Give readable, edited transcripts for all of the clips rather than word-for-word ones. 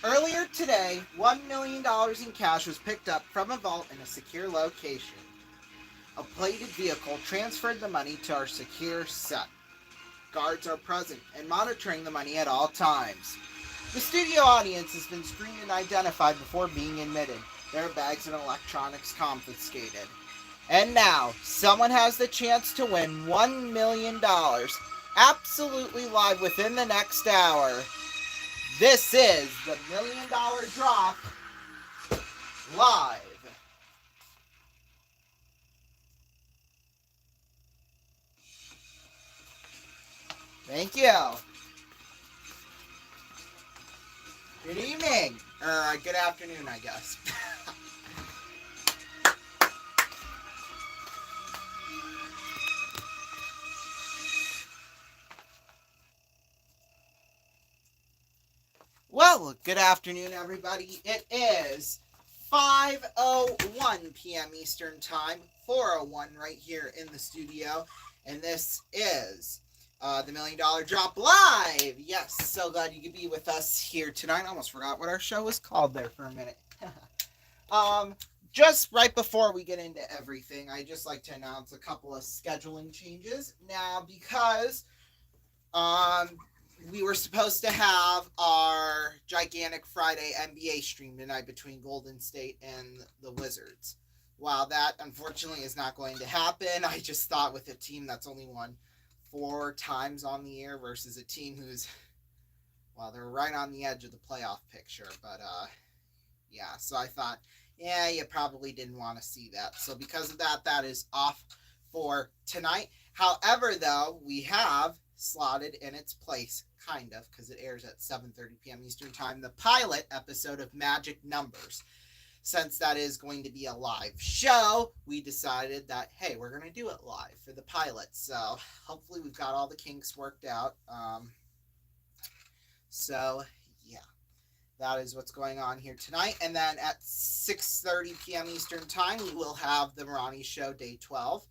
Earlier today, $1 million in cash was picked up from a vault in a secure location. A plated vehicle transferred the money to our secure set. Guards are present and monitoring the money at all times. The studio audience has been screened and identified before being admitted. Their bags and electronics confiscated. And now, someone has the chance to win $1 million absolutely live within the next hour. This is the $1 Million Drop live. Thank you. Good evening. Or good afternoon, I guess. Well, good afternoon, everybody. It is 5:01 p.m. Eastern Time, 4:01 right here in the studio, and this is the $1 Million Drop Live. Yes, so glad you could be with us here tonight. I almost forgot what our show was called there for a minute. Just right before we get into everything, I'd just like to announce a couple of scheduling changes. Now, because we were supposed to have our gigantic Friday NBA stream tonight between Golden State and the Wizards. While that unfortunately is not going to happen, I just thought with a team that's only won 4 times on the air versus a team who's, well, they're right on the edge of the playoff picture. But yeah, so I thought, yeah, you probably didn't want to see that. So because of that, that is off for tonight. However, though, we have slotted in its place, kind of, because it airs at 7:30 p.m. Eastern Time, the pilot episode of Magic Numbers. Since that is going to be a live show, we decided that, hey, we're going to do it live for the pilot. So hopefully we've got all the kinks worked out. So, yeah, that is what's going on here tonight. And then at 6:30 p.m. Eastern Time, we will have the Marani Show Day 12.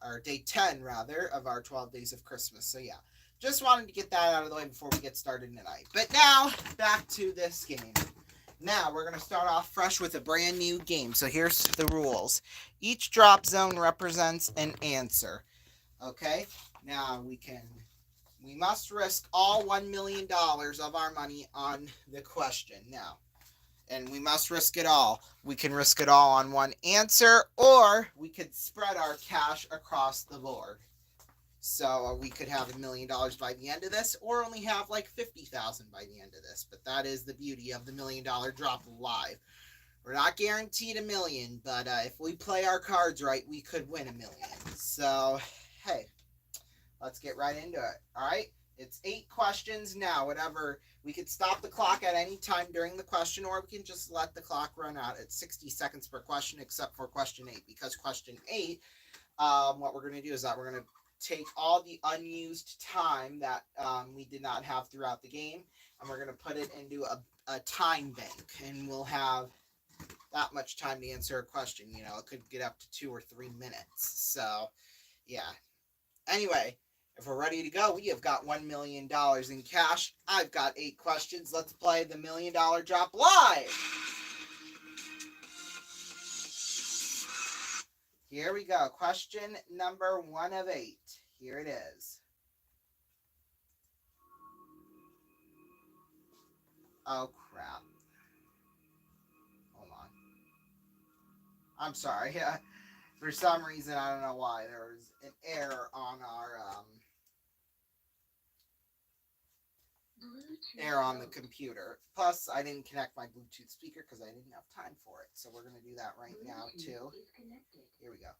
Or Day 10, rather, of our 12 Days of Christmas. So, yeah, just wanted to get that out of the way before we get started tonight. But now, back to this game. Now, we're going to start off fresh with a brand new game. So, here's the rules. Each drop zone represents an answer. Okay? Now, we must risk all $1 million of our money on the question. Now, and we must risk it all. We can risk it all on one answer, or we could spread our cash across the board. So we could have $1 million by the end of this, or only have like 50,000 by the end of this. But that is the beauty of the $1 Million Drop Live. We're not guaranteed $1 million, but if we play our cards right, we could win $1 million. So, hey, let's get right into it. All right? It's 8 questions now. Whatever. We could stop the clock at any time during the question, or we can just let the clock run out at 60 seconds per question, except for question 8. Because question 8, what we're going to do is that we're going to take all the unused time that we did not have throughout the game, and we're going to put it into a time bank, and we'll have that much time to answer a question. You know, it could get up to 2 or 3 minutes. So, yeah. Anyway, if we're ready to go, we have got $1 million in cash. I've got 8 questions. Let's play the $1 Million Drop Live. Here we go. Question number 1 of 8. Here it is. Oh, crap. Hold on. I'm sorry. For some reason, I don't know why, there was an error on our the computer. Plus, I didn't connect my Bluetooth speaker because I didn't have time for it. So we're going to do that right now, too. Here we go.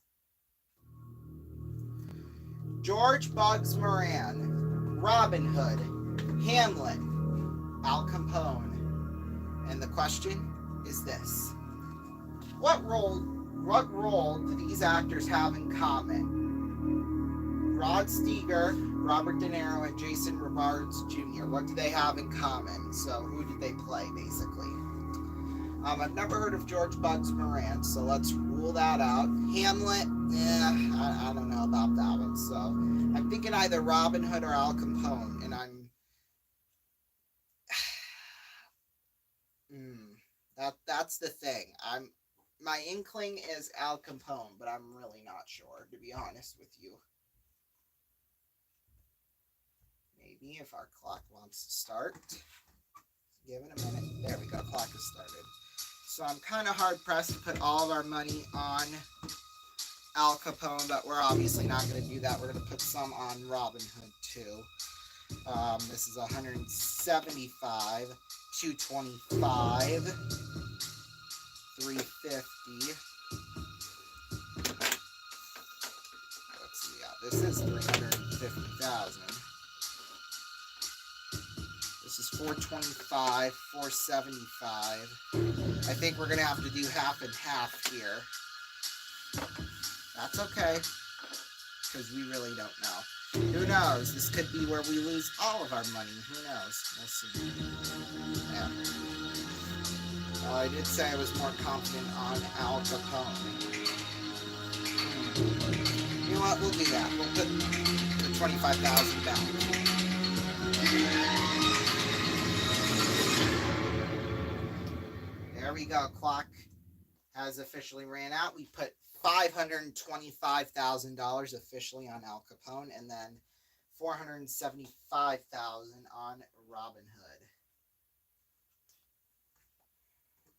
George Bugs Moran, Robin Hood, Hamlet, Al Capone. And the question is this. What role do these actors have in common? Rod Steiger, Robert De Niro, and Jason Robards Jr. What do they have in common? So who did they play, basically? I've never heard of George Bugs Moran, so let's rule that out. Hamlet, I don't know about that one. So I'm thinking either Robin Hood or Al Capone, and That's the thing. My inkling is Al Capone, but I'm really not sure, to be honest with you. Maybe if our clock wants to start. Give it a minute. There we go. Clock has started. So I'm kind of hard pressed to put all of our money on Al Capone, but we're obviously not going to do that. We're going to put some on Robin Hood too. This is 175, 225, 350. Let's see. Yeah, this is 350,000. This is 425, 475. I think we're going to have to do half and half here. That's okay, because we really don't know. Who knows? This could be where we lose all of our money. Who knows? We'll see. Yeah. Well, I did say I was more confident on Al Capone. You know what? We'll do that. We'll put the 25,000 down. There we go. Clock has officially ran out. We put $525,000 officially on Al Capone, and then $475,000 on Robin Hood.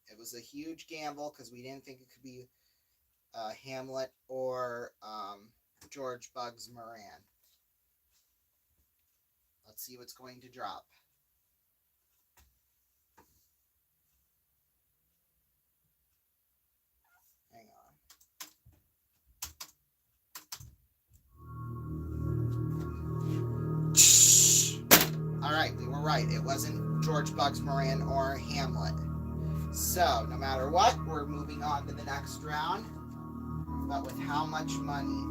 It was a huge gamble because we didn't think it could be Hamlet or George Bugs Moran. Let's see what's going to drop. Hang on. All right, we were right. It wasn't George Bugs Moran or Hamlet. So, no matter what, we're moving on to the next round. But with how much money?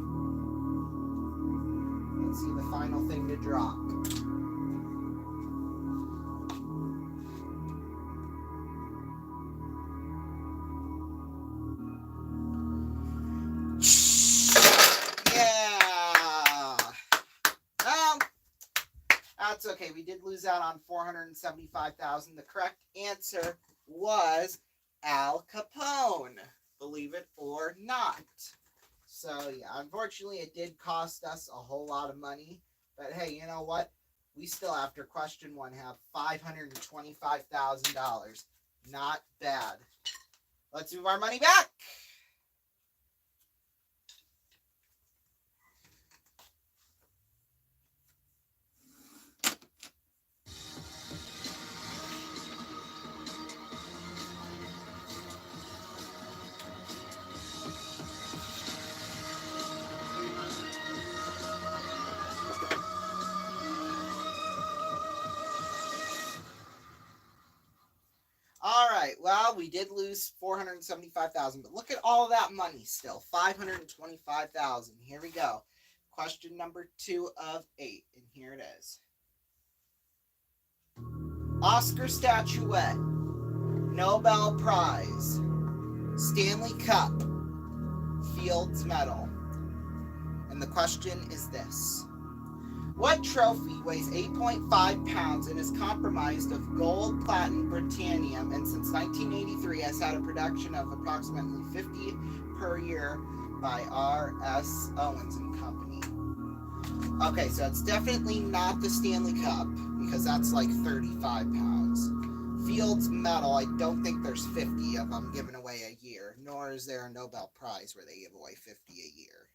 Let's see the final thing to drop. That's okay. We did lose out on $475,000. The correct answer was Al Capone, believe it or not. So yeah, unfortunately it did cost us a whole lot of money. But hey, you know what? We still, after question one, have $525,000. Not bad. Let's move our money back. All right, well, we did lose $475,000, but look at all that money still, $525,000. Here we go. Question number 2 of 8, and here it is. Oscar statuette, Nobel Prize, Stanley Cup, Fields Medal. And the question is this. What trophy weighs 8.5 pounds and is comprised of gold, platinum, Britannium, and since 1983 has had a production of approximately 50 per year by R.S. Owens and Company? Okay, so it's definitely not the Stanley Cup, because that's like 35 pounds. Fields Medal, I don't think there's 50 of them given away a year, nor is there a Nobel Prize where they give away 50 a year.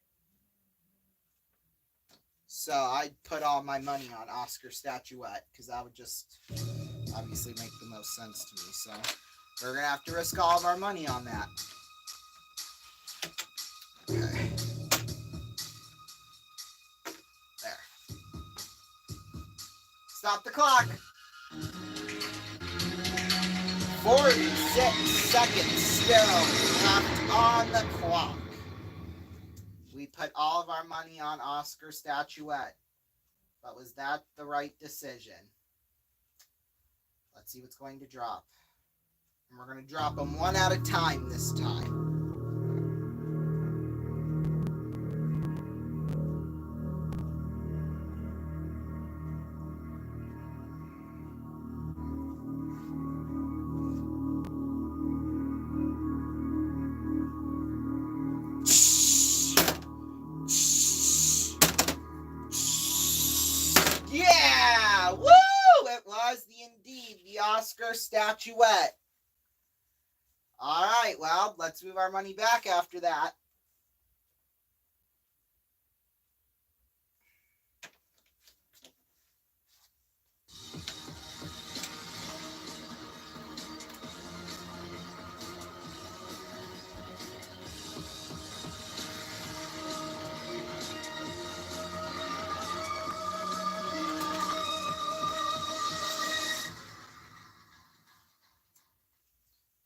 So I'd put all my money on Oscar statuette, because that would just obviously make the most sense to me. So we're going to have to risk all of our money on that. Okay. There. Stop the clock. 46 seconds still left on the clock. We put all of our money on Oscar statuette. But was that the right decision? Let's see what's going to drop. And we're going to drop them one at a time this time. Oscar statuette. All right, well, let's move our money back after that.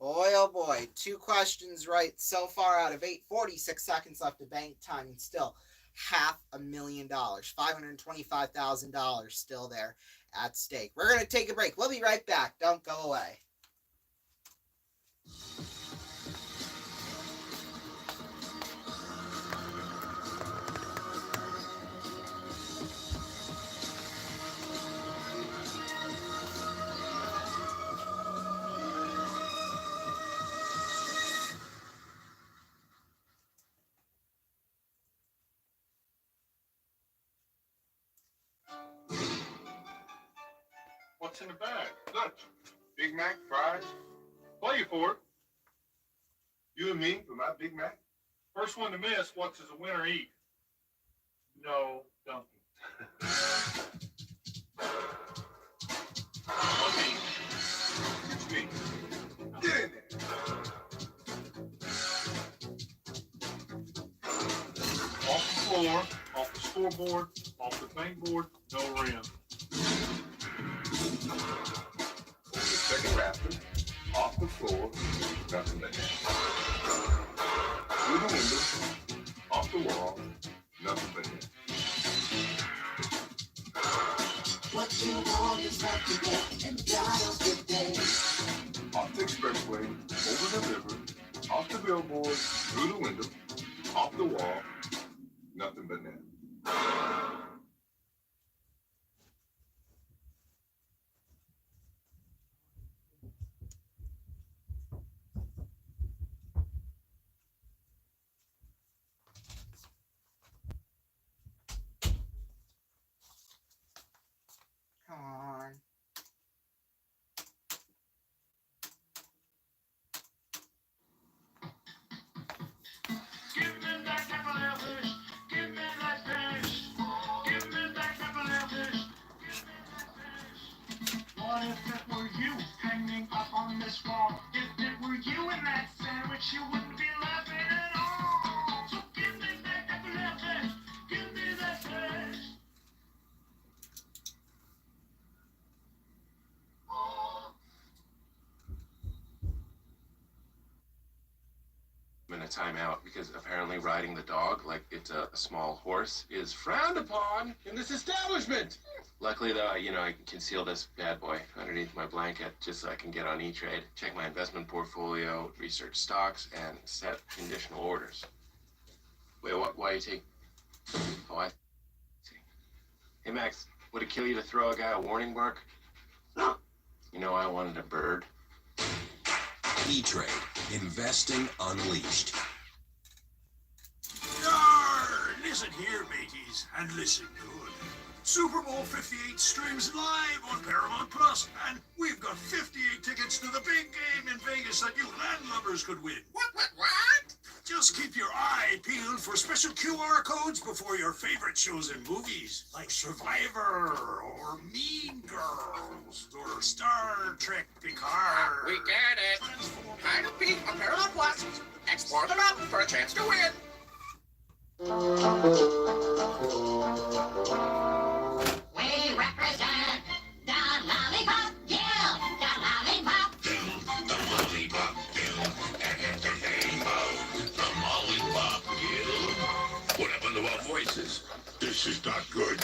Boy, oh boy, 2 questions right so far out of 8, 46 seconds left of bank time, and still $500,000, $525,000 still there at stake. We're going to take a break. We'll be right back. Don't go away. What's in the bag? Lunch. Big Mac, fries. Play you for it. You and me for my Big Mac? First one to miss, what does a winner eat? No, donkey. Okay. It's me. Get in there. Off the floor, off the scoreboard, off the bank board, no rim. Over the second rafter, off the floor, nothing but net. Through the window, off the wall, nothing but net. What you want is what you get, and God's good day. Off the expressway, over the river, off the billboard, through the window, off the wall, nothing but net. Come on. Give me back that fish. Give me that fish. Give me back that fish. Give me that fish. What if it were you hanging up on this wall? If it were you in that sandwich, you wouldn't be laughing at all. So give me back that fish. Give me that fish. Oh. In a timeout because apparently riding the dog like it's a small horse is frowned upon in this establishment. Luckily though, I can conceal this bad boy underneath my blanket just so I can get on E-Trade, check my investment portfolio, research stocks, and set conditional orders. Wait, why you take? Oh, I see. Hey Max, would it kill you to throw a guy a warning bark? No. I wanted a bird. E-Trade. Investing Unleashed. Yarr! Listen here, mateys, and listen good. Super Bowl 58 streams live on Paramount Plus, and we've got 58 tickets to the big game in Vegas that you landlubbers could win. What? Just keep your eye peeled for special QR codes before your favorite shows and movies, like Survivor, or Mean Girls, or Star Trek Picard. We get it. Hide and peek on Paramount Plus. Explore the mountain for a chance to win. We represent the Lollipop Guild. The Lollipop Guild, the Lollipop Guild, and the rainbow, the Lollipop Guild. What happened to our voices? This is not good.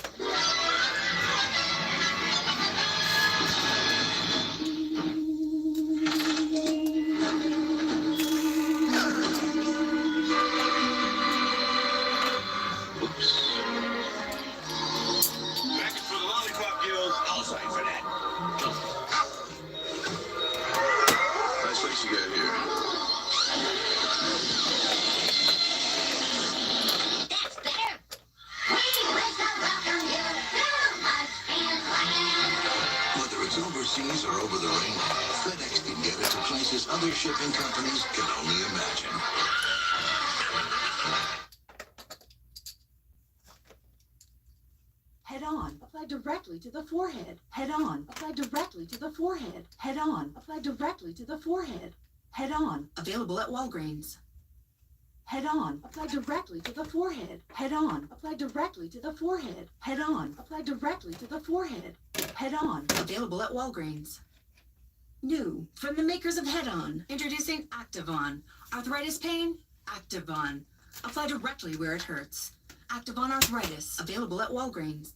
overseas or over the rainbow, FedEx can get it to places other shipping companies can only imagine. Head on. Apply directly to the forehead. Head on. Apply directly to the forehead. Head on. Apply directly to the forehead. Head on. Available at Walgreens. Head on. Apply directly to the forehead. Head on. Apply directly to the forehead. Head on. Apply directly to the forehead. Head on. Available at Walgreens. New from the makers of Head On. Introducing Activon. Arthritis pain? Activon. Apply directly where it hurts. Activon Arthritis. Available at Walgreens.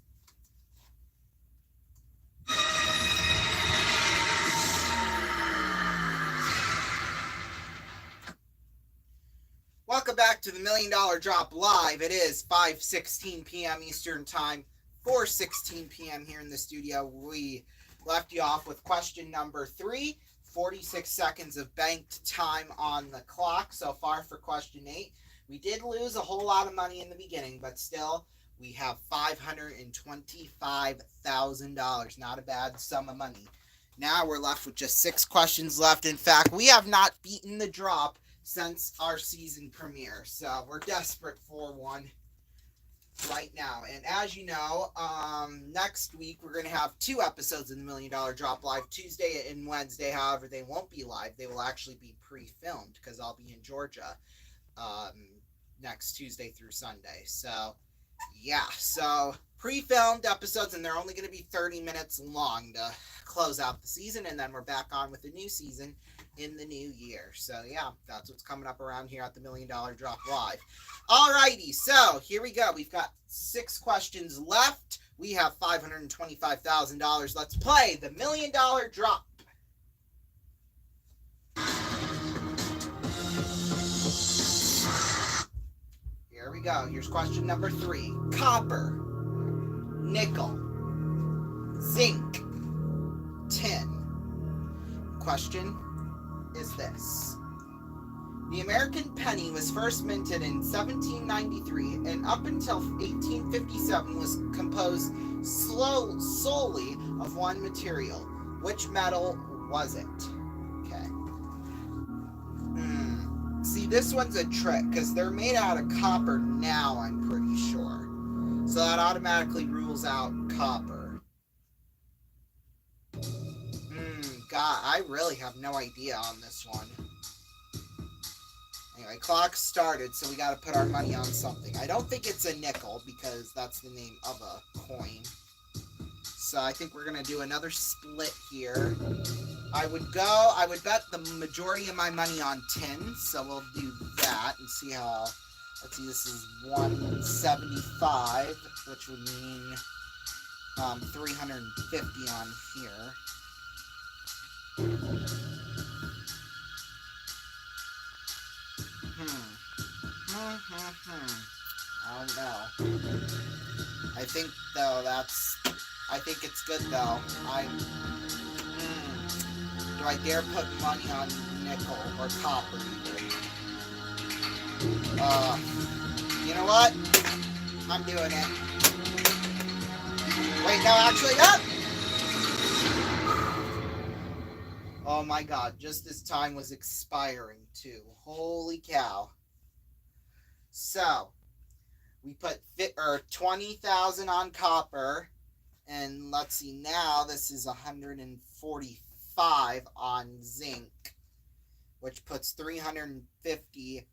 Welcome back to the $1 Million Drop Live. It is 5:16 p.m. Eastern Time, 4:16 p.m. here in the studio. We left you off with question number 3, 46 seconds of banked time on the clock so far for question 8. We did lose a whole lot of money in the beginning, but still, we have $525,000. Not a bad sum of money. Now we're left with just 6 questions left. In fact, we have not beaten the drop since our season premiere, so we're desperate for one right now. And as you know, next week we're going to have 2 episodes of the $1 Million Drop Live, Tuesday and Wednesday. However, they won't be live. They will actually be pre-filmed because I'll be in Georgia next Tuesday through Sunday. So yeah, so pre-filmed episodes, and they're only going to be 30 minutes long to close out the season, and then we're back on with the new season in the new year. So yeah, that's what's coming up around here at the $1 Million Drop Live. Alrighty, so here we go. We've got 6 questions left. We have $525,000. Let's play the $1 Million Drop. Here we go. Here's question number 3. Copper, nickel, zinc, tin. Question is this. The American penny was first minted in 1793 and up until 1857 was composed solely of one material. Which metal was it? Okay. See, this one's a trick because they're made out of copper now, I'm pretty sure. So that automatically rules out copper. God, I really have no idea on this one. Anyway, clock started, so we got to put our money on something. I don't think it's a nickel because that's the name of a coin. So I think we're going to do another split here. I would bet the majority of my money on tin, so we'll do that and see how. Let's see, this is 175, which would mean 350 on here. I don't know. I think it's good though. Do I dare put money on nickel or copper even? You know what? I'm doing it. Wait, no, actually, no! Oh my God, just as time was expiring too. Holy cow. So, we put 20,000 on copper, and let's see, now this is 145 on zinc, which puts 350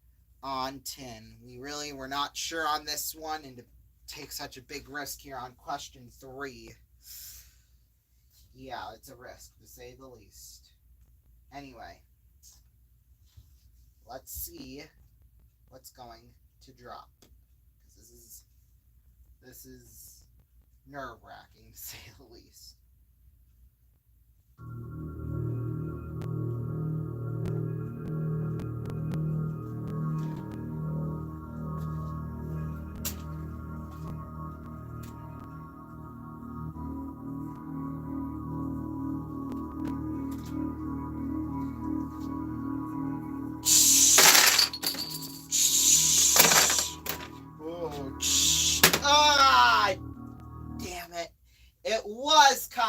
on tin. We're not sure on this one, and to take such a big risk here on question 3, yeah, it's a risk to say the least. Anyway, let's see what's going to drop. Because this is nerve-wracking, to say the least.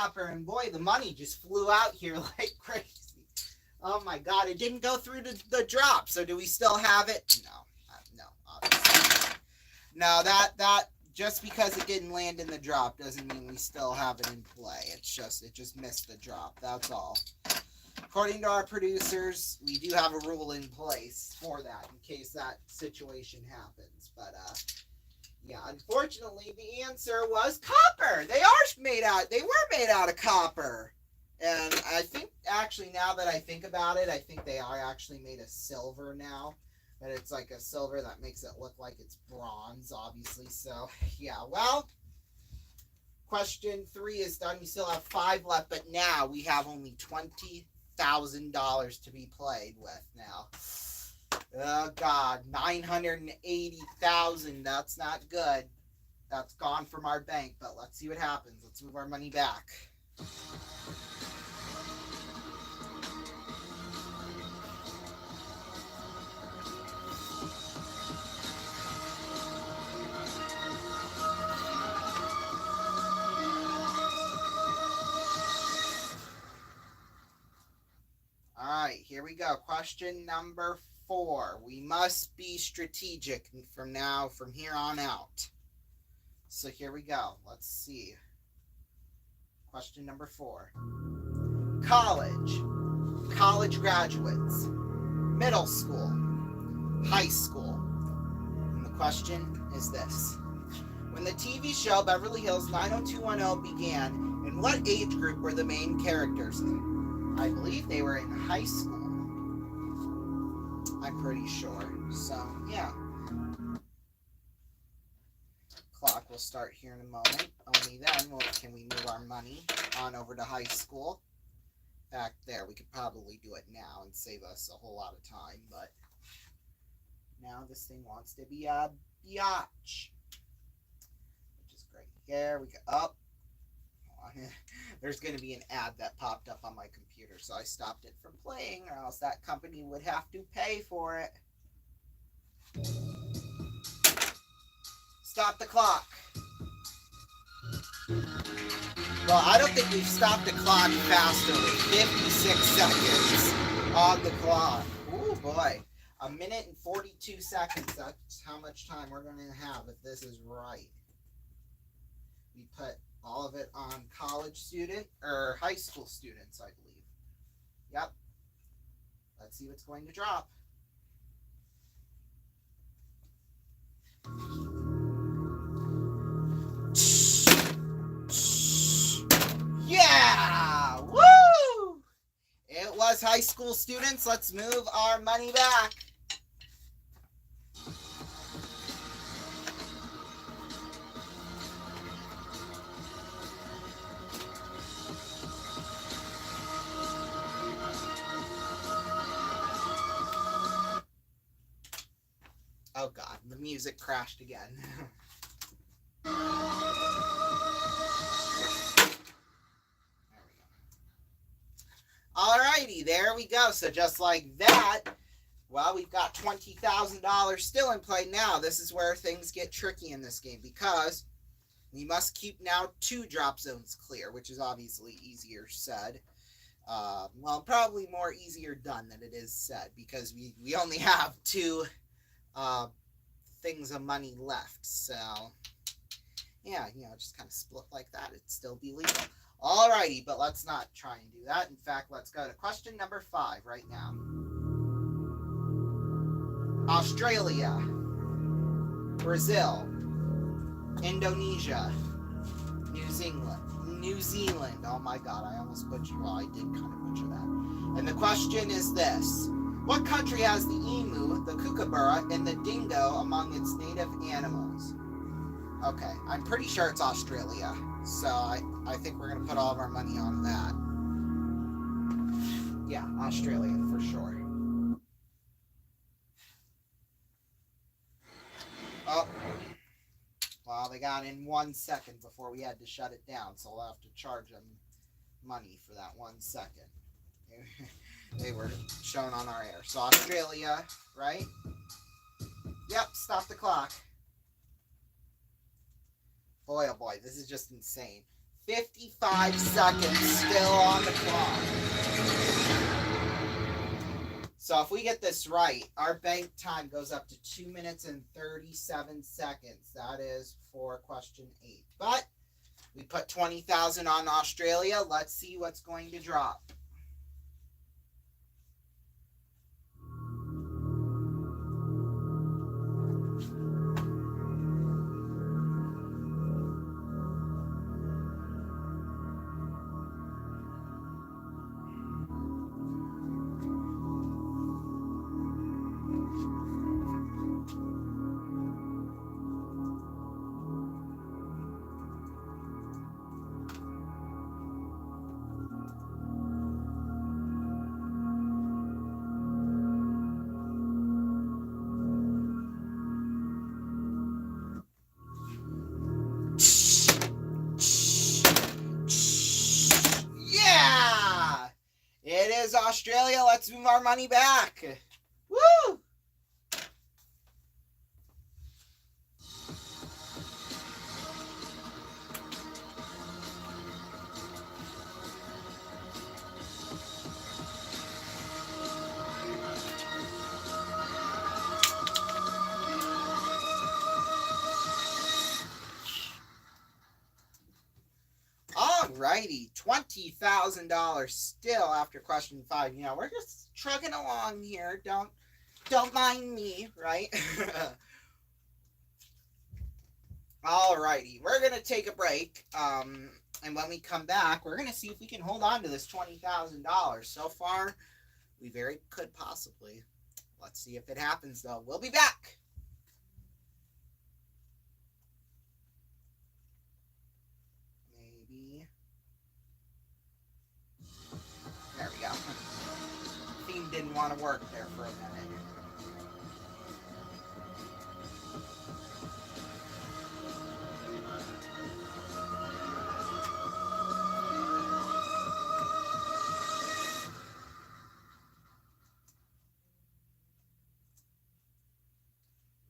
copper, and boy, the money just flew out here like crazy. Oh my God, it didn't go through the drop. So do we still have it? No, obviously. No, that just because it didn't land in the drop doesn't mean we still have it in play. It just missed the drop. That's all. According to our producers, we do have a rule in place for that in case that situation happens. But yeah, unfortunately, the answer was copper. They were made out of copper. And I think, actually, now that I think about it, I think they are actually made of silver now. But it's like a silver that makes it look like it's bronze, obviously. So, yeah, well, question 3 is done. We still have 5 left, but now we have only $20,000 to be played with now. Oh, God, 980,000. That's not good. That's gone from our bank, but let's see what happens. Let's move our money back. All right, here we go. Question number 4. We must be strategic from here on out. So here we go. Let's see. Question number 4. College graduates, middle school, high school. And the question is this. When the TV show Beverly Hills 90210 began, in what age group were the main characters in? I believe they were in high school. I'm pretty sure. So, yeah. Clock will start here in a moment. Only then can we move our money on over to high school. Back there, we could probably do it now and save us a whole lot of time, but now this thing wants to be a biatch. Which is great. Here we go. Up. There's going to be an ad that popped up on my computer, so I stopped it from playing, or else that company would have to pay for it. Stop the clock. Well, I don't think we've stopped the clock faster than 56 seconds on the clock. Oh boy. 1 minute and 42 seconds. That's how much time we're going to have if this is right. We put all of it on college student or high school students, I believe. Yep. Let's see what's going to drop. Yeah! Woo! It was high school students. Let's move our money back. Oh God, the music crashed again. There we go. Alrighty, there we go. So just like that, well, we've got $20,000 still in play now. This is where things get tricky in this game because we must keep now 2 drop zones clear, which is obviously easier said. Well, probably more easier done than it is said because we only have 2 things of money left. So yeah, just kind of split like that. It'd still be legal. Alrighty, but let's not try and do that. In fact, let's go to question number 5 right now. Australia, Brazil, Indonesia, New Zealand. Oh my God, I almost butchered. Well, I did kind of butcher that. And the question is this. What country has the emu, the kookaburra, and the dingo among its native animals? Okay, I'm pretty sure it's Australia. So I think we're going to put all of our money on that. Yeah, Australia for sure. Oh. Well, they got in 1 second before we had to shut it down. So we'll have to charge them money for that 1 second. They were shown on our air. So Australia, right? Yep, stop the clock. Boy, oh boy, this is just insane. 55 seconds still on the clock. So if we get this right, our bank time goes up to 2 minutes and 37 seconds. That is for question 8. But we put 20,000 on Australia. Let's see what's going to drop. Yeah! It is Australia. Let's move our money back. Woo! Alrighty, $20,000 still after question 5. You know, we're just trucking along here. Don't mind me, right? Alrighty, we're gonna take a break. And when we come back, we're gonna see if we can hold on to this $20,000. So far, we very could possibly. Let's see if it happens, though. We'll be back. Maybe. There we go. Theme didn't want to work there for a minute.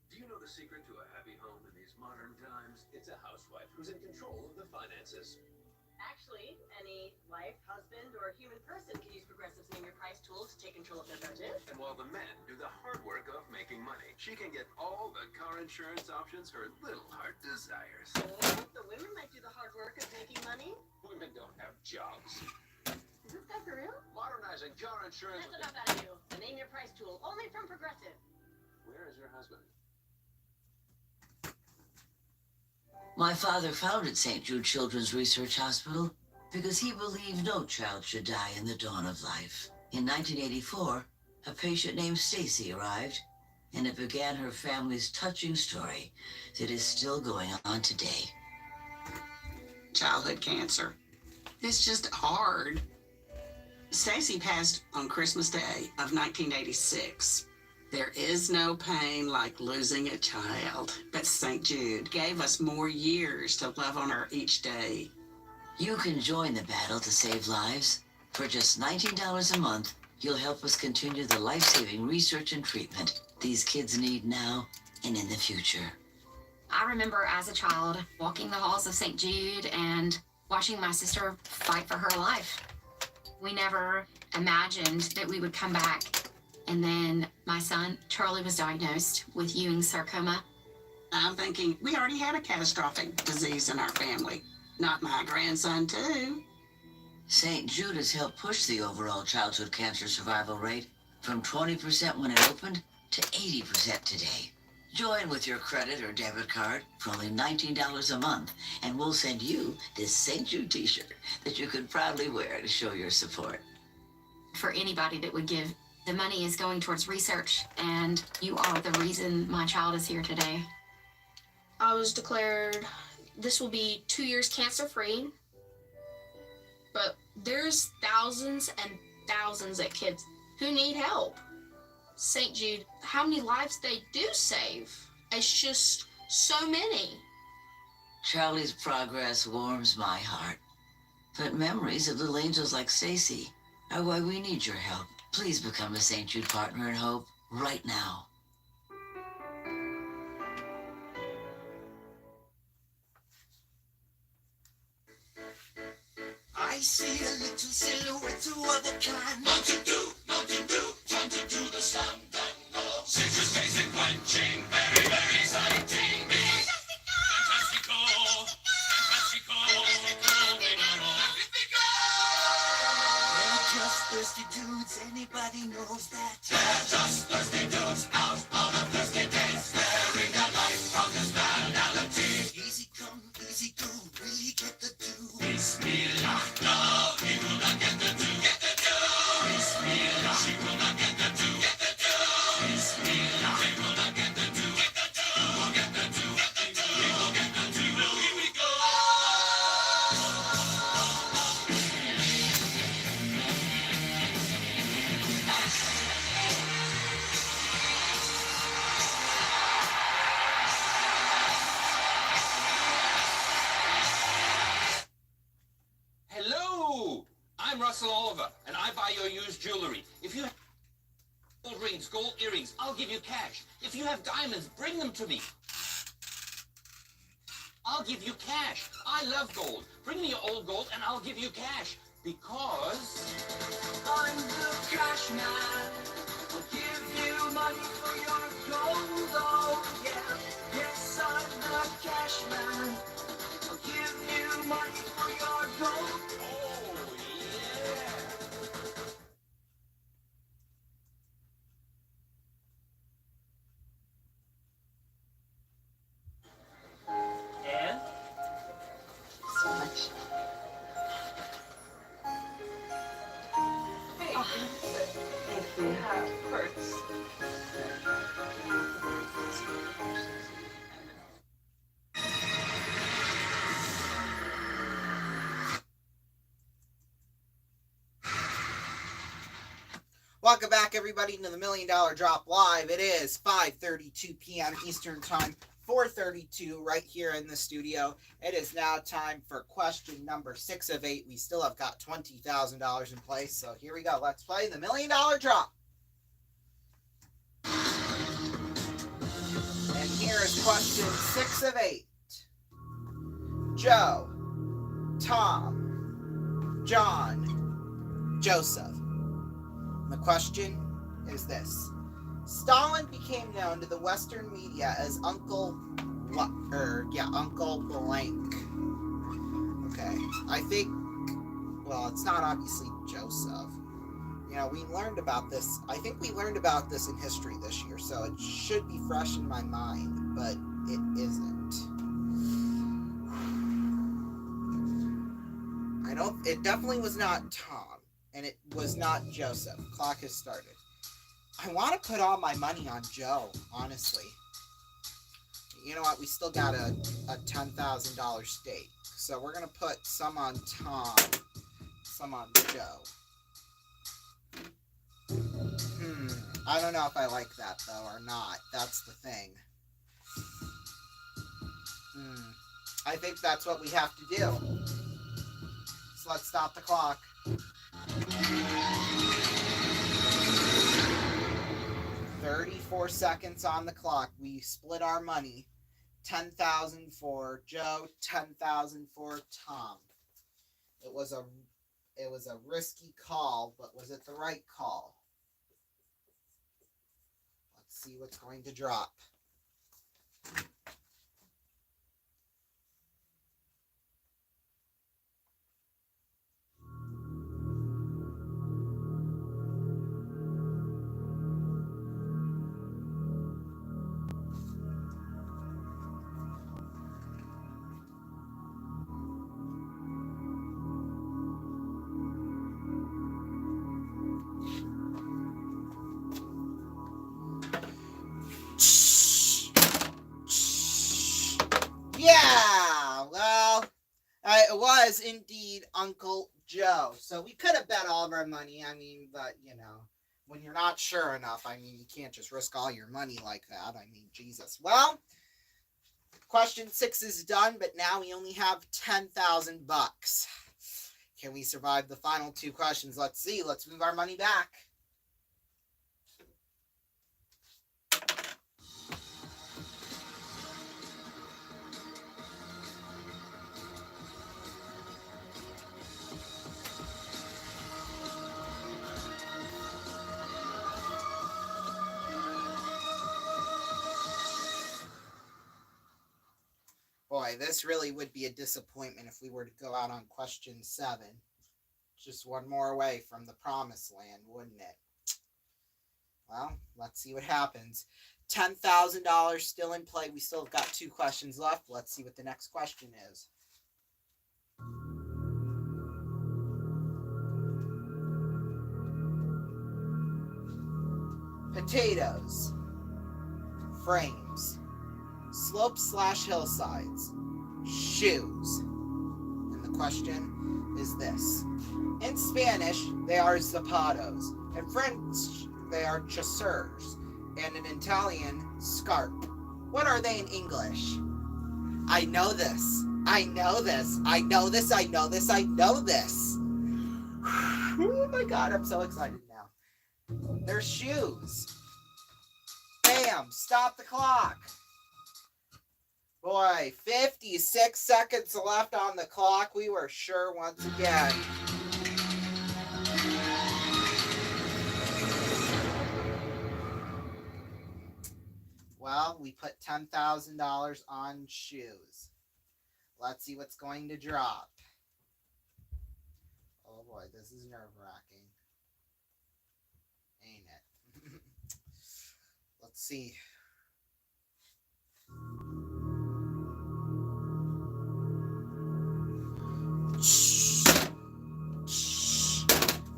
Do you know the secret to a happy home in these modern times? It's a housewife who's in control of the finances. Actually, any wife, husband, or human person can use Progressive's Name Your Price tool to take control of their budget. And while the men do the hard work of making money, she can get all the car insurance options her little heart desires. Or the women might do the hard work of making money. Women don't have jobs. Is this guy for real? Modernizing car insurance. That's enough out of you. The Name Your Price tool, only from Progressive. Where is your husband? My father founded St. Jude Children's Research Hospital because he believed no child should die in the dawn of life. In 1984, a patient named Stacy arrived, and it began her family's touching story that is still going on today. Childhood cancer. It's just hard. Stacy passed on Christmas Day of 1986. There is no pain like losing a child, but St. Jude gave us more years to love on her each day. You can join the battle to save lives. For just $19 a month, you'll help us continue the life-saving research and treatment these kids need now and in the future. I remember as a child walking the halls of St. Jude and watching my sister fight for her life. We never imagined that we would come back. And then my son, Charlie, was diagnosed with Ewing sarcoma. I'm thinking we already had a catastrophic disease in our family. Not my grandson, too. St. Jude has helped push the overall childhood cancer survival rate from 20% when it opened to 80% today. Join with your credit or debit card for only $19 a month, and we'll send you this St. Jude t-shirt that you can proudly wear to show your support. For anybody that would give, the money is going towards research, and you are the reason my child is here today. I was declared this will be 2 years cancer-free, but there's thousands and thousands of kids who need help. St. Jude, how many lives they do save? It's just so many. Charlie's progress warms my heart, but memories of little angels like Stacy are why we need your help. Please become a St. Jude Partner in Hope right now. see a little silhouette of other kind. Mountain Dew, time to do the slam bang go. Citrus basic punching, very, very exciting. Fantastico, They're just thirsty dudes, anybody knows that. They're just thirsty dudes, out on a thirsty day, sparing their life from this banality. Easy come, easy go, we get the do. Bismillah, no, he will not get the do. Get the do. Bismillah, she will not get the do. Get the do. Bismillah, they will not get the do. Get the do. We'll get the do. Get the do. We will get the do. Here we go. Hello! I'm Russell Oliver, and I buy your used jewelry. If you have gold rings, gold earrings, I'll give you cash. If you have diamonds, bring them to me. I'll give you cash. I love gold. Bring me your old gold, and I'll give you cash. Because I'm the cash man. I'll give you money for your gold, oh yeah. Yes, I'm the cash man. I'll give you money for your gold. Oh, And? So much. Hey. Thank you. Of course. Welcome back, everybody, to the $1 Million Drop Live. It is 5:32 p.m. Eastern Time, 4:32 right here in the studio. It is now time for question number 6 of 8. We still have got $20,000 in place, so here we go. Let's play the $1 Million Drop. And here is question 6 of 8. Joe, Tom, John, Joseph. The question is this. Stalin became known to the Western media as Uncle Blank. Okay. I think, well, it's not obviously Joseph. You know, we learned about this. I think we learned about this in history this year, so it should be fresh in my mind, but it isn't. It definitely was not Tom. And it was not Joseph. Clock has started. I want to put all my money on Joe, honestly. You know what? We still got a $10,000 stake. So we're going to put some on Tom, some on Joe. I don't know if I like that, though, or not. That's the thing. I think that's what we have to do. So let's stop the clock. 34 seconds on the clock. We split our money. 10,000 for Joe, 10,000 for Tom. It was a risky call, but was it the right call? Let's see what's going to drop. Yeah, well, it was indeed Uncle Joe. So we could have bet all of our money. I mean, but, you know, when you're not sure enough, I mean, you can't just risk all your money like that. I mean, Jesus. Well, question 6 is done, but now we only have $10,000. Can we survive the final 2 questions? Let's see. Let's move our money back. boy, this really would be a disappointment if we were to go out on question 7. Just one more away from the promised land, wouldn't it? Well, let's see what happens. $10,000 still in play. We still have got 2 questions left. Let's see what the next question is. Potatoes, frames, slopes / hillsides, shoes. And the question is this. In Spanish, they are zapatos. In French, they are chasseurs. And in Italian, scarpe. What are they in English? I know this. I know this. I know this. I know this. I know this. Oh my God, I'm so excited now. They're shoes. Bam, stop the clock. Boy, 56 seconds left on the clock. We were sure once again. Well, we put $10,000 on shoes. Let's see what's going to drop. Oh boy, this is nerve-wracking. Ain't it? Let's see.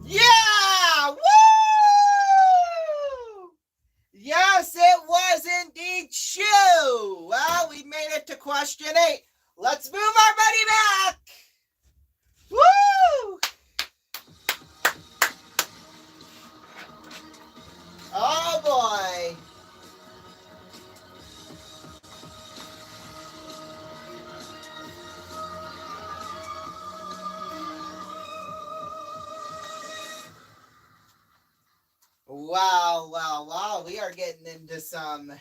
Yeah! Woo! Yes, it was indeed shoe. Well, we made it to question 8. Let's move our money back. Woo! Oh boy. Wow. We are getting into some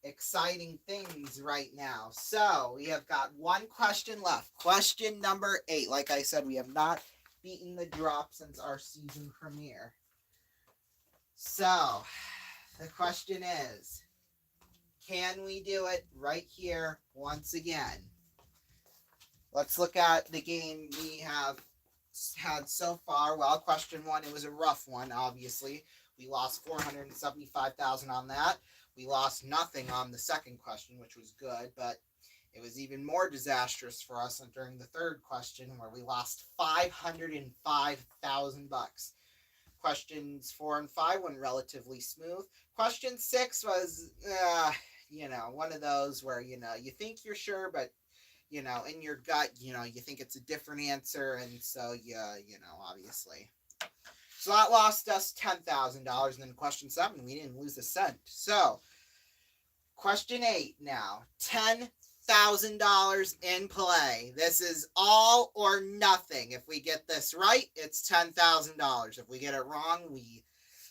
exciting things right now. So we have got 1 question left. Question number 8. Like I said, we have not beaten the drop since our season premiere. So the question is, can we do it right here once again? Let's look at the game we have had so far. Well, question 1, it was a rough one, obviously. We lost $475,000 on that. We lost nothing on the second question, which was good, but it was even more disastrous for us during the third question, where we lost $505,000. Questions 4 and 5 went relatively smooth. Question 6 was, one of those where, you think you're sure, but, in your gut, you think it's a different answer, and so, obviously. So that lost us $10,000, and then question 7, we didn't lose a cent. So, question 8 now, $10,000 in play. This is all or nothing. If we get this right, it's $10,000. If we get it wrong, we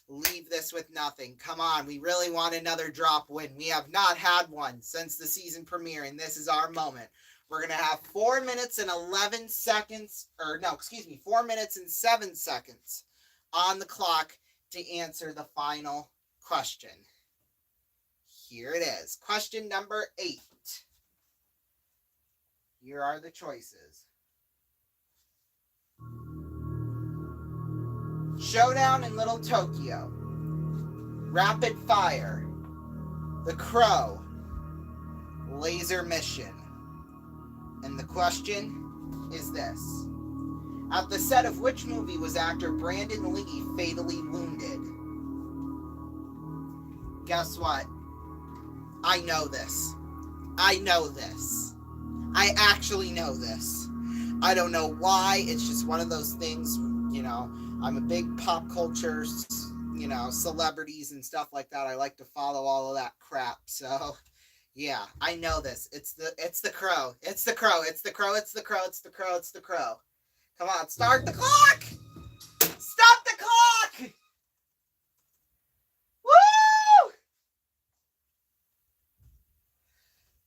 leave this with nothing. Come on, we really want another drop win. We have not had one since the season premiere, and this is our moment. We're going to have 4 minutes and 11 seconds, 4 minutes and 7 seconds on the clock to answer the final question. Here it is. Question number 8. Here are the choices. Showdown in Little Tokyo. Rapid Fire. The Crow. Laser Mission. And the question is this. At the set of which movie was actor Brandon Lee fatally wounded? Guess what? I know this. I know this. I actually know this. I don't know why. It's just one of those things, I'm a big pop culture, celebrities and stuff like that. I like to follow all of that crap. So, yeah, I know this. It's the Crow. It's the Crow. It's the Crow. It's the Crow. It's the Crow. It's the Crow. Come on, start the clock! Stop the clock! Woo!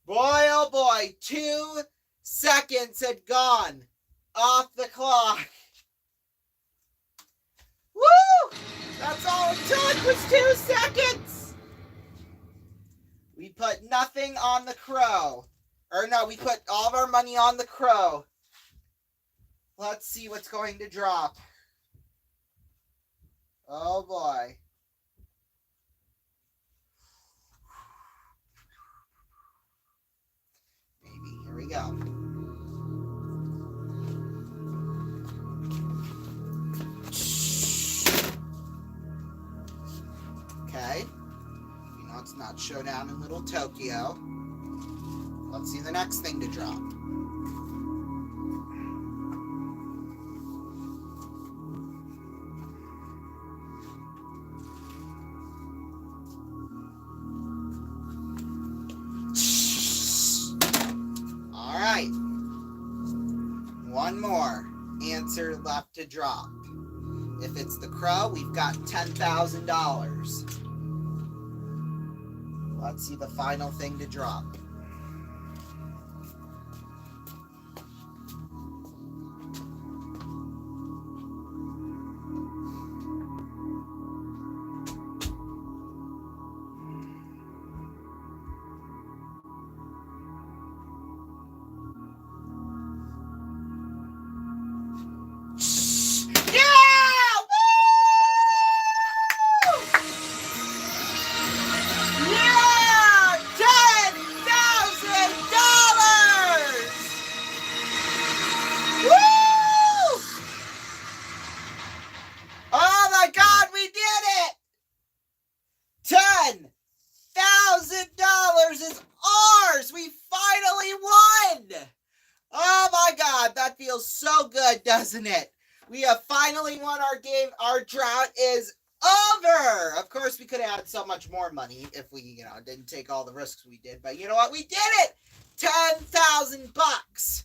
Boy, oh boy, 2 seconds had gone off the clock. Woo! That's all it took was 2 seconds. We put nothing on the Crow. Or no, we put all of our money on the crow. Let's see what's going to drop. Oh boy. Maybe. Here we go. Okay. You know it's not Showdown in Little Tokyo. Let's see the next thing to drop. All right. One more answer left to drop. If it's the crow, we've got $10,000. Let's see the final thing to drop. So good, doesn't it? We have finally won our game. Our drought is over. Of course, we could have had so much more money if we, didn't take all the risks we did. But you know what? We did it. $10,000.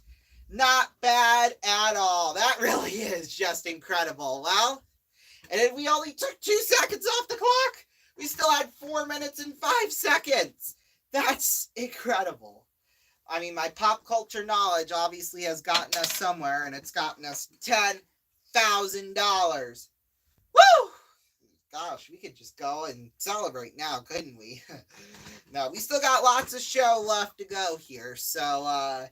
Not bad at all. That really is just incredible. Well, and we only took 2 seconds off the clock. We still had 4 minutes and 5 seconds. That's incredible. I mean, my pop culture knowledge obviously has gotten us somewhere, and it's gotten us $10,000. Woo! Gosh, we could just go and celebrate now, couldn't we? No, we still got lots of show left to go here. So,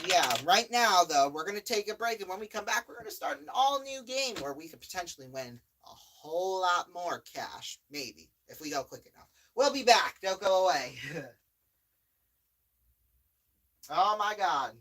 yeah, right now, though, we're going to take a break, and when we come back, we're going to start an all-new game where we could potentially win a whole lot more cash, maybe, if we go quick enough. We'll be back. Don't go away. Oh my God.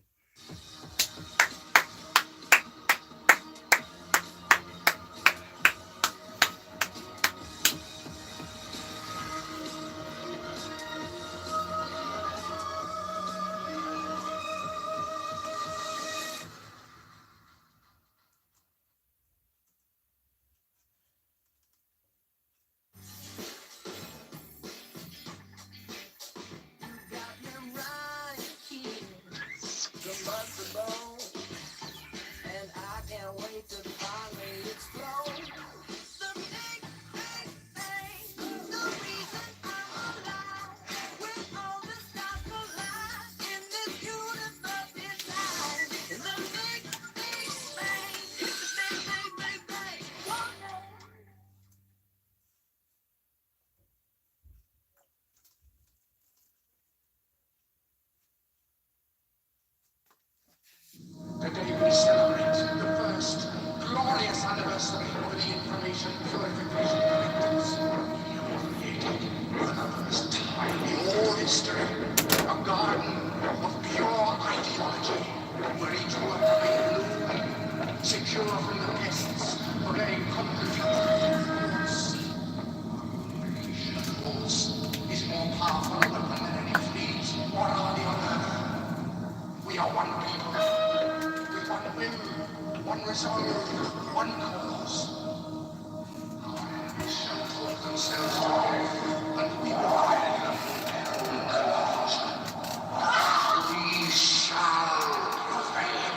Today we celebrate the first glorious anniversary of the information purification directives. You created for the first time in all history a garden of pure ideology where each worker may bloom, secure from the pests, for a complete force. The force is more powerful than any fleet or army on earth. We are one people. One will, one resolve, one cause. Our enemies shall put themselves to death, and we will find them in conclusion. We shall prevail.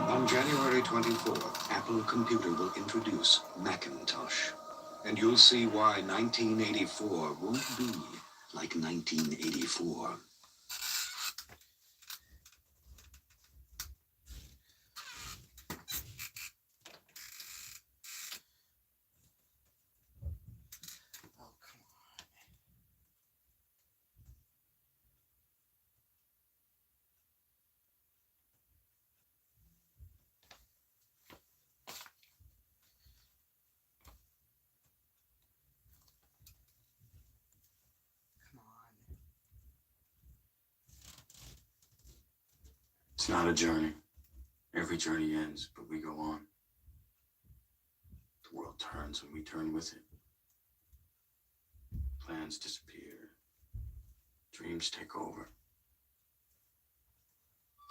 On January 24th, Apple Computer will introduce Macintosh. And you'll see why 1984 won't be like 1984. not a journey. Every journey ends, but we go on. The world turns and we turn with it. Plans disappear. Dreams take over.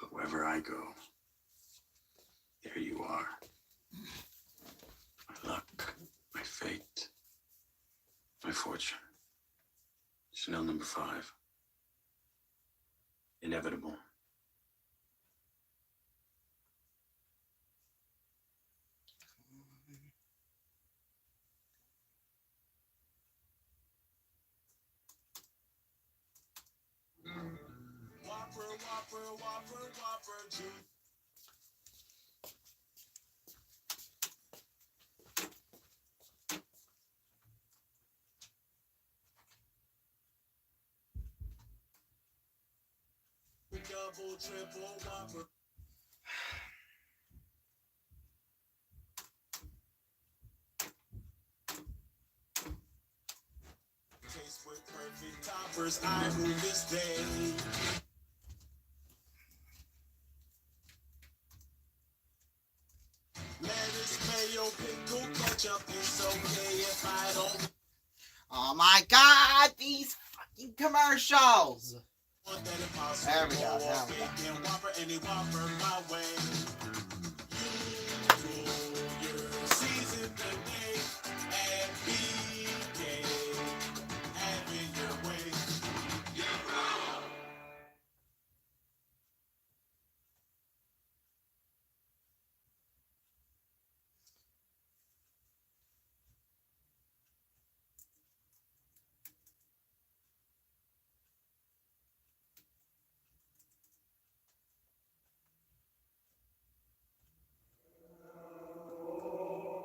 But wherever I go, there you are. My luck, my fate, my fortune. Chanel number 5. Inevitable. Double, triple, Whopper. Taste with perfect toppers, I move this day. Lettuce, mayo, pickle, ketchup, it's okay if I don't. Oh my God, these fucking commercials. There we go.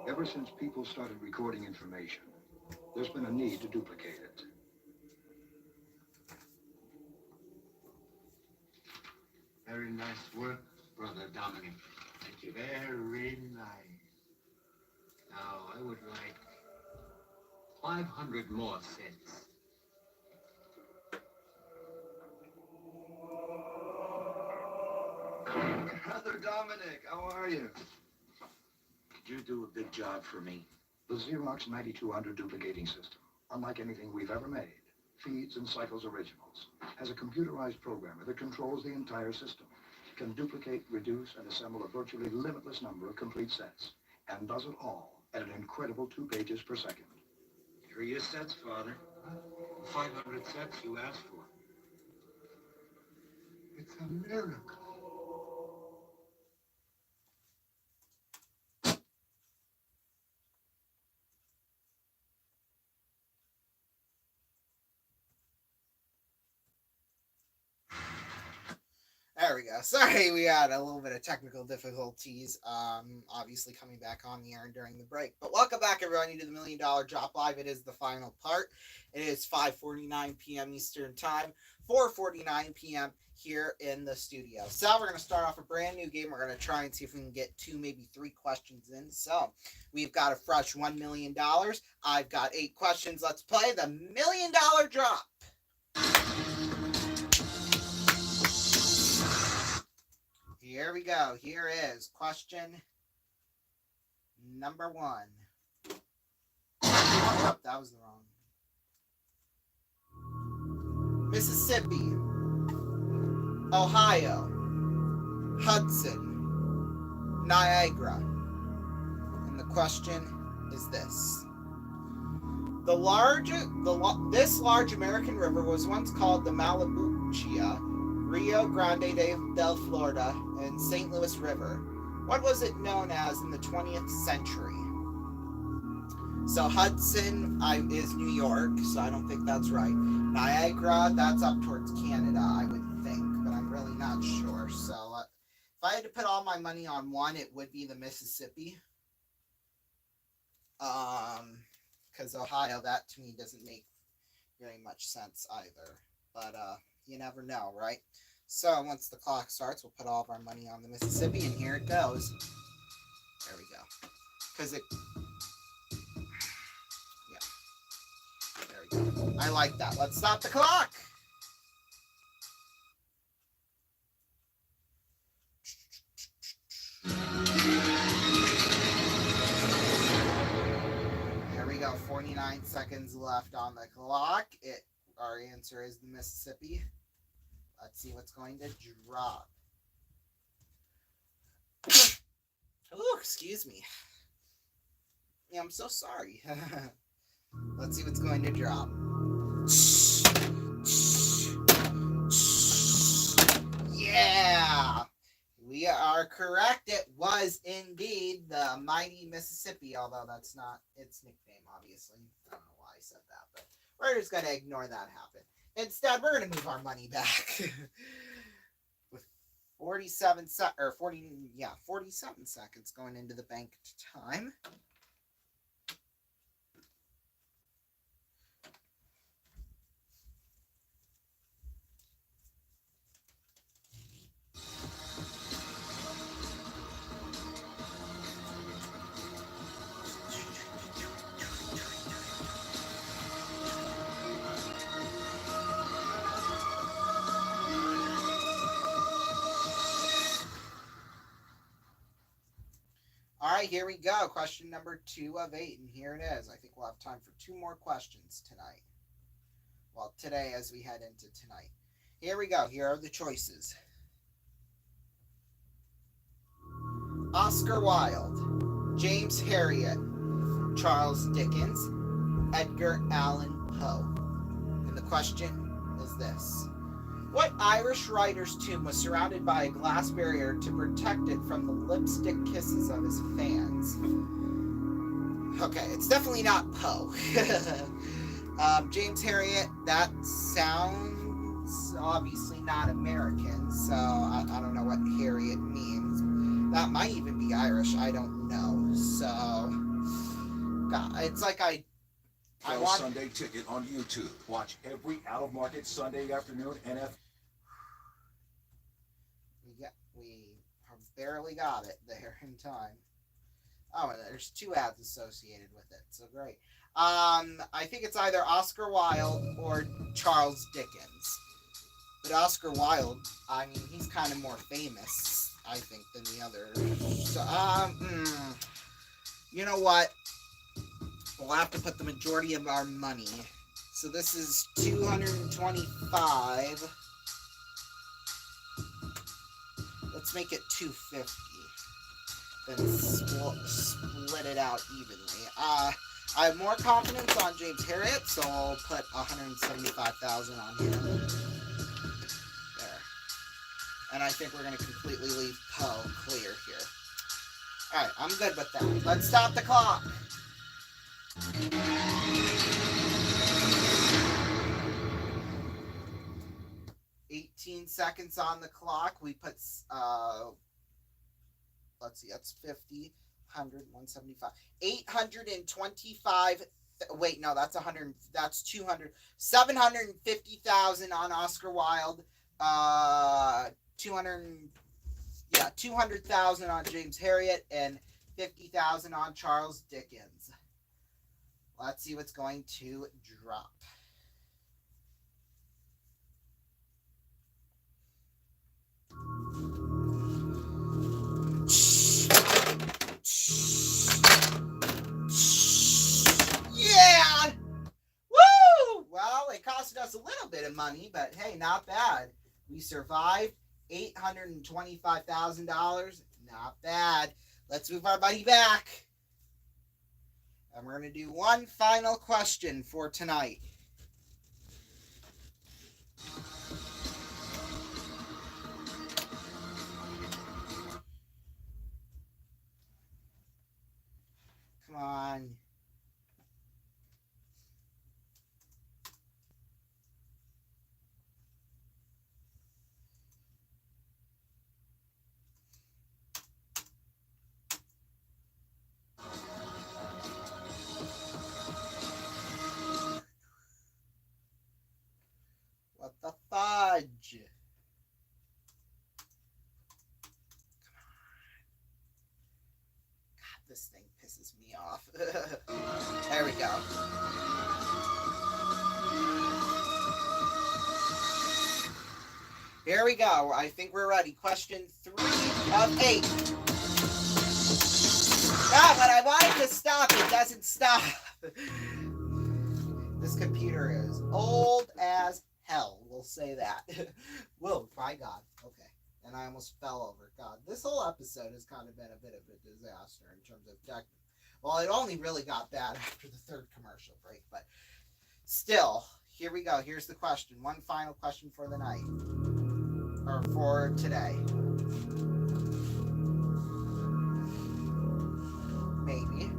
Ever since people started recording information, there's been a need to duplicate it. Very nice work, Brother Dominic. Thank you. Very nice. Now, I would like 500 more cents. Brother Dominic, how are you? You do a big job for me. The Xerox 9200 duplicating system, unlike anything we've ever made, feeds and cycles originals, has a computerized programmer that controls the entire system, can duplicate, reduce, and assemble a virtually limitless number of complete sets, and does it all at an incredible 2 pages per second. Here are your sets, Father. 500 sets you asked for. It's a miracle. There we go. Sorry, we had a little bit of technical difficulties. Obviously coming back on the air during the break. But welcome back, everyone, to the $1 Million Drop Live. It is the final part. It is 5:49 p.m. Eastern Time, 4:49 p.m. here in the studio. So we're going to start off a brand new game. We're going to try and see if we can get 2, maybe 3 questions in. So we've got a fresh $1 million. I've got 8 questions. Let's play the $1 Million Drop. Here we go. Here is question number 1. Oh, that was the wrong. Mississippi, Ohio, Hudson, Niagara. And the question is this. This large American river was once called the Malabuchia, Rio Grande del Florida, and St. Louis River. What was it known as in the 20th century? So Hudson is New York, so I don't think that's right. Niagara, that's up towards Canada, I would think, but I'm really not sure. So if I had to put all my money on one, it would be the Mississippi. Because Ohio, that to me doesn't make very much sense either. But you never know, right? So once the clock starts, we'll put all of our money on the Mississippi, and here it goes. There we go. Because it... Yeah. There we go. I like that. Let's stop the clock! There we go. 49 seconds left on the clock. Our answer is the Mississippi. Let's see what's going to drop. Oh, excuse me. Yeah, I'm so sorry. Let's see what's going to drop. Yeah! We are correct. It was indeed the mighty Mississippi, although that's not its nickname, obviously. I don't know why I said that, but we're just going to ignore that happen. Instead, we're going to move our money back. With 47 seconds going into the bank time. All right, here we go. Question number 2 of 8, and here it is. I think we'll have time for 2 more questions tonight. Well, today as we head into tonight. Here we go. Here are the choices. Oscar Wilde, James Herriot, Charles Dickens, Edgar Allan Poe. And the question is this. What Irish writer's tomb was surrounded by a glass barrier to protect it from the lipstick kisses of his fans? Okay, it's definitely not Poe. James Herriot, that sounds obviously not American, so I don't know what Herriot means. That might even be Irish, I don't know. So, God, it's like I want... Sunday Ticket on YouTube. Watch every out-of-market Sunday afternoon NFL. We barely got it there in time. Oh, and there's 2 ads associated with it, so great. I think it's either Oscar Wilde or Charles Dickens. But Oscar Wilde, I mean, he's kind of more famous, I think, than the other. So, you know what? We'll have to put the majority of our money. So this is 225. Let's make it 250. Then split it out evenly. I have more confidence on James Herriot, so I'll put 175,000 on him. There. And I think we're going to completely leave Poe clear here. Alright, I'm good with that. Let's stop the clock. Seconds on the clock. We put let's see, that's 50, 100, 175, 825. Wait, no, that's 100. That's 200. 750,000 on Oscar Wilde. 200,000 on James Herriot, and 50,000 on Charles Dickens. Let's see what's going to drop. Yeah! Woo! Well, it costed us a little bit of money, but hey, not bad. We survived. $825,000. Not bad. Let's move our money back. And we're going to do one final question for tonight. Come on. What the fudge? This thing pisses me off. There we go. Here we go. I think we're ready. Question 3 of 8. to stop. It doesn't stop. This computer is old as hell. We'll say that. Whoa, my God. Okay. And I almost fell over. God, this whole episode has kind of been a bit of a disaster in terms of tech. Well, it only really got bad after the third commercial break, but still, here we go. Here's the question. One final question for the night. Or for today. Maybe.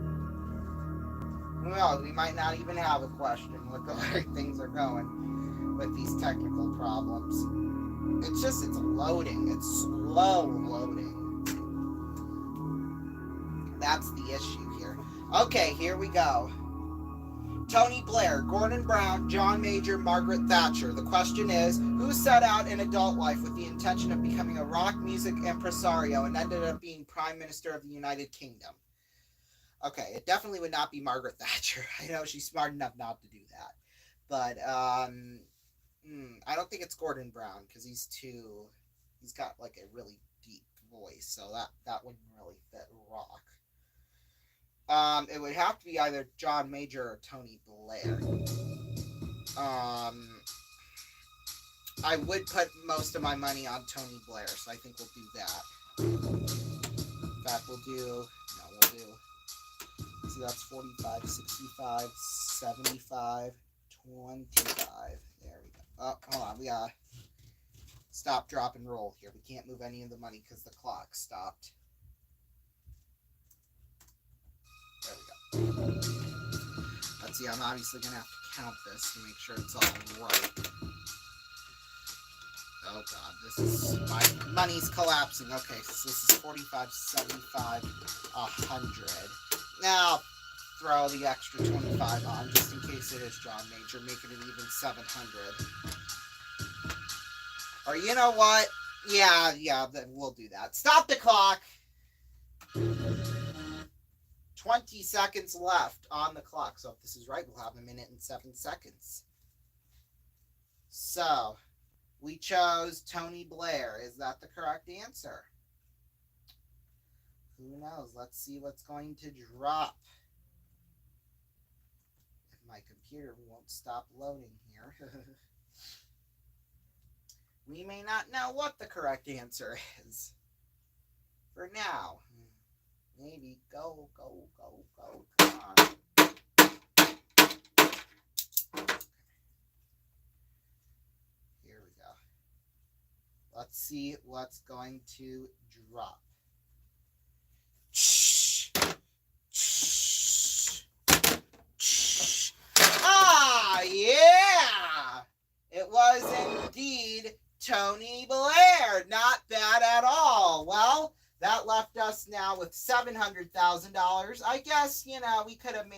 Who knows? We might not even have a question with the way things are going with these technical problems. It's loading. It's slow loading. That's the issue here. Okay, here we go. Tony Blair, Gordon Brown, John Major, Margaret Thatcher. The question is, who set out in adult life with the intention of becoming a rock music impresario and ended up being Prime Minister of the United Kingdom? Okay, it definitely would not be Margaret Thatcher. I know she's smart enough not to do that. But, I don't think it's Gordon Brown, because he's got like a really deep voice, so that wouldn't really fit rock. It would have to be either John Major or Tony Blair. I would put most of my money on Tony Blair, so I think we'll do that. In fact, we'll do, so that's 45, 65, 75, 25. There we go. Oh, hold on, we gotta stop, drop, and roll here. We can't move any of the money because the clock stopped. There we go. Let's see, I'm obviously going to have to count this to make sure it's all right. Oh God, my money's collapsing. Okay, so this is 45, 75, 100. Now, throw the extra 25 on just in case it is John Major, making it even 700. Or you know what? Yeah, then we'll do that. Stop the clock! 20 seconds left on the clock. So if this is right, we'll have a minute and 7 seconds. So, we chose Tony Blair. Is that the correct answer? Who knows? Let's see what's going to drop. If my computer won't stop loading here. We may not know what the correct answer is. For now. Maybe go. Come on. Here we go. Let's see what's going to drop. Ah, yeah! It was indeed Tony Blair. Not bad at all. Well, that left us now with $700,000. I guess, we could have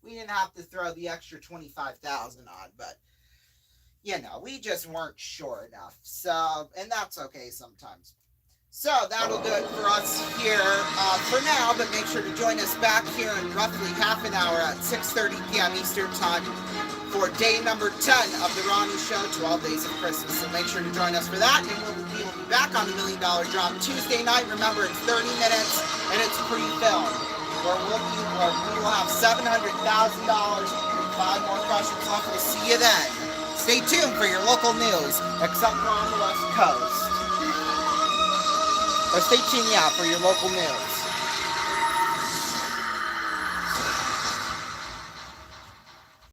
we didn't have to throw the extra $25,000 on, but, we just weren't sure enough. So, and that's okay sometimes. So, that'll do it for us here for now, but make sure to join us back here in roughly half an hour at 6:30 p.m. Eastern Time for day number 10 of the Ronnie Show, 12 Days of Christmas. So make sure to join us for that, and we will be back on the $1 Million Drop Tuesday night. Remember, it's 30 minutes, and it's pre-filmed, where we will have $700,000 and 5 more questions left. We'll see you then. Stay tuned for your local news, except for on the West Coast. Or stay tuned, for your local news.